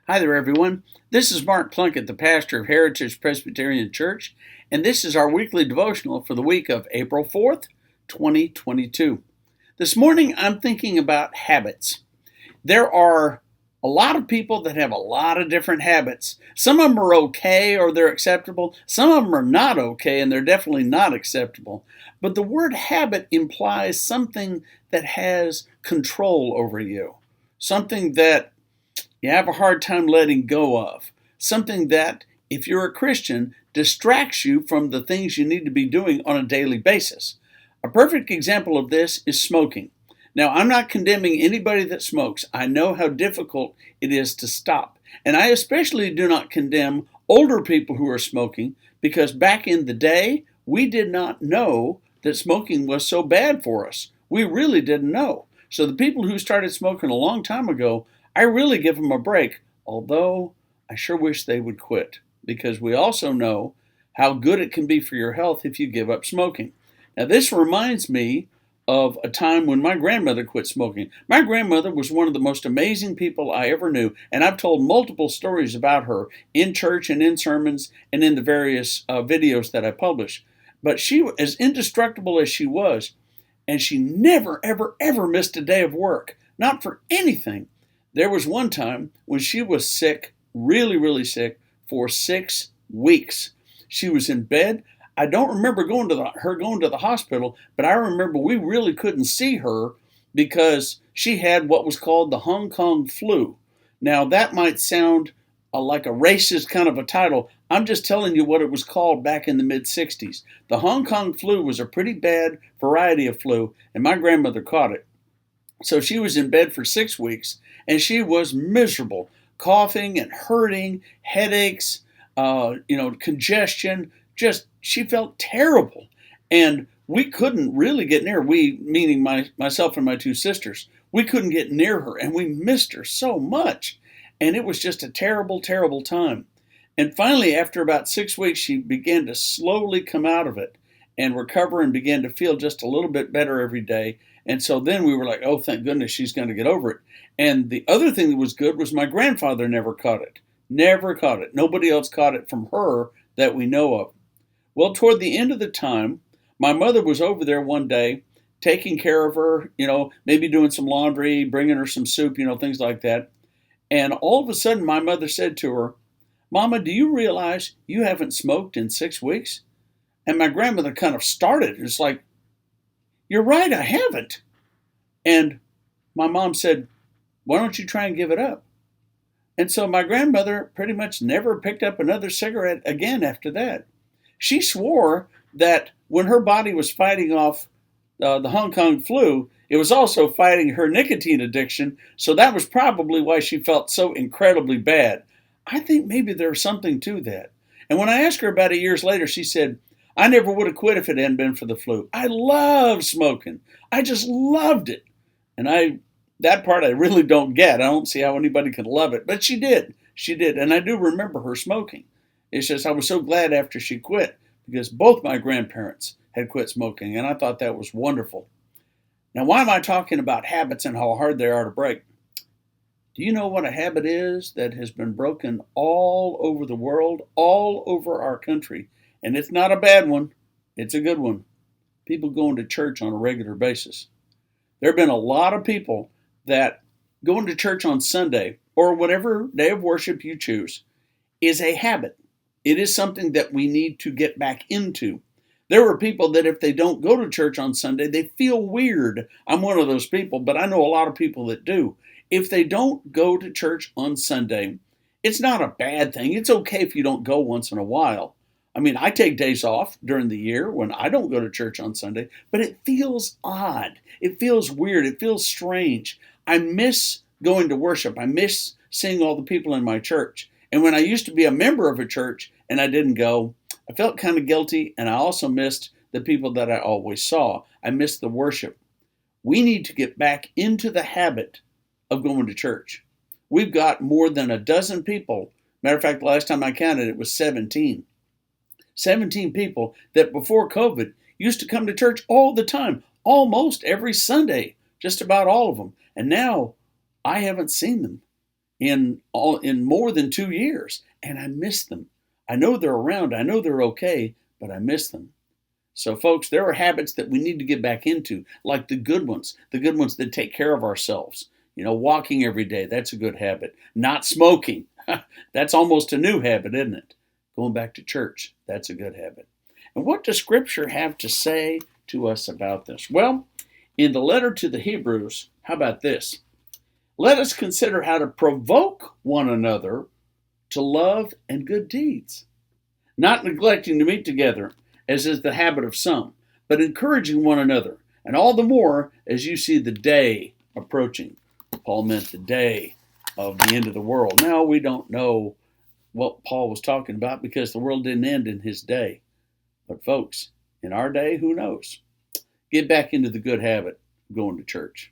Hi there, everyone. This is Mark Plunkett, the pastor of Heritage Presbyterian Church, and this is our weekly devotional for the week of April 4th, 2022. This morning, I'm thinking about habits. There are a lot of people that have a lot of different habits. Some of them are okay or they're acceptable. Some of them are not okay and they're definitely not acceptable. But the word habit implies something that has control over you, something that you have a hard time letting go of. Something that, if you're a Christian, distracts you from the things you need to be doing on a daily basis. A perfect example of this is smoking. Now, I'm not condemning anybody that smokes. I know how difficult it is to stop. And I especially do not condemn older people who are smoking because back in the day, we did not know that smoking was so bad for us. We really didn't know. So the people who started smoking a long time ago, I really give them a break, although I sure wish they would quit because we also know how good it can be for your health if you give up smoking. Now, this reminds me of a time when my grandmother quit smoking. My grandmother was one of the most amazing people I ever knew, and I've told multiple stories about her in church and in sermons and in the various videos that I publish. But she, as indestructible as she was, and she never, ever, ever missed a day of work, not for anything. There was one time when she was sick, really, really sick, for 6 weeks. She was in bed. I don't remember her going to the hospital, but I remember we really couldn't see her because she had what was called the Hong Kong flu. Now, that might sound like a racist kind of a title. I'm just telling you what it was called back in the mid-60s. The Hong Kong flu was a pretty bad variety of flu, and my grandmother caught it. So she was in bed for 6 weeks, and she was miserable, coughing and hurting, headaches, congestion. Just she felt terrible, and we couldn't really get near. We, meaning myself and my two sisters, we couldn't get near her, and we missed her so much, and it was just a terrible, terrible time. And finally, after about 6 weeks, she began to slowly come out of it and recover and began to feel just a little bit better every day. And so then we were like, oh, thank goodness she's going to get over it. And the other thing that was good was my grandfather never caught it. Never caught it. Nobody else caught it from her that we know of. Well, toward the end of the time, my mother was over there one day taking care of her, maybe doing some laundry, bringing her some soup, things like that. And all of a sudden, my mother said to her, Mama, do you realize you haven't smoked in 6 weeks? And my grandmother kind of started. It's like, you're right, I haven't. And my mom said, why don't you try and give it up? And so my grandmother pretty much never picked up another cigarette again after that. She swore that when her body was fighting off the Hong Kong flu, it was also fighting her nicotine addiction. So that was probably why she felt so incredibly bad. I think maybe there's something to that. And when I asked her about it years later, she said, I never would have quit if it hadn't been for the flu. I love smoking. I just loved it. And that part I really don't get. I don't see how anybody could love it. But she did. She did. And I do remember her smoking. It's just I was so glad after she quit because both my grandparents had quit smoking. And I thought that was wonderful. Now, why am I talking about habits and how hard they are to break? Do you know what a habit is that has been broken all over the world, all over our country? And it's not a bad one. It's a good one. People going to church on a regular basis. There have been a lot of people that going to church on Sunday or whatever day of worship you choose is a habit. It is something that we need to get back into. There are people that if they don't go to church on Sunday, they feel weird. I'm one of those people, but I know a lot of people that do. If they don't go to church on Sunday, it's not a bad thing. It's okay if you don't go once in a while. I mean, I take days off during the year when I don't go to church on Sunday, but it feels odd. It feels weird. It feels strange. I miss going to worship. I miss seeing all the people in my church. And when I used to be a member of a church and I didn't go, I felt kind of guilty, and I also missed the people that I always saw. I missed the worship. We need to get back into the habit of going to church. We've got more than a dozen people. Matter of fact, the last time I counted, it was 17. 17 people that before COVID used to come to church all the time, almost every Sunday, just about all of them. And now I haven't seen them. in more than 2 years, and I miss them. I know they're around. I know they're okay, but I miss them. So, folks, there are habits that we need to get back into, like the good ones that take care of ourselves. Walking every day, that's a good habit. Not smoking, that's almost a new habit, isn't it? Going back to church, that's a good habit. And what does Scripture have to say to us about this? Well, in the letter to the Hebrews, how about this? Let us consider how to provoke one another to love and good deeds, not neglecting to meet together, as is the habit of some, but encouraging one another, and all the more as you see the day approaching. Paul meant the day of the end of the world. Now, we don't know what Paul was talking about because the world didn't end in his day. But folks, in our day, who knows? Get back into the good habit of going to church.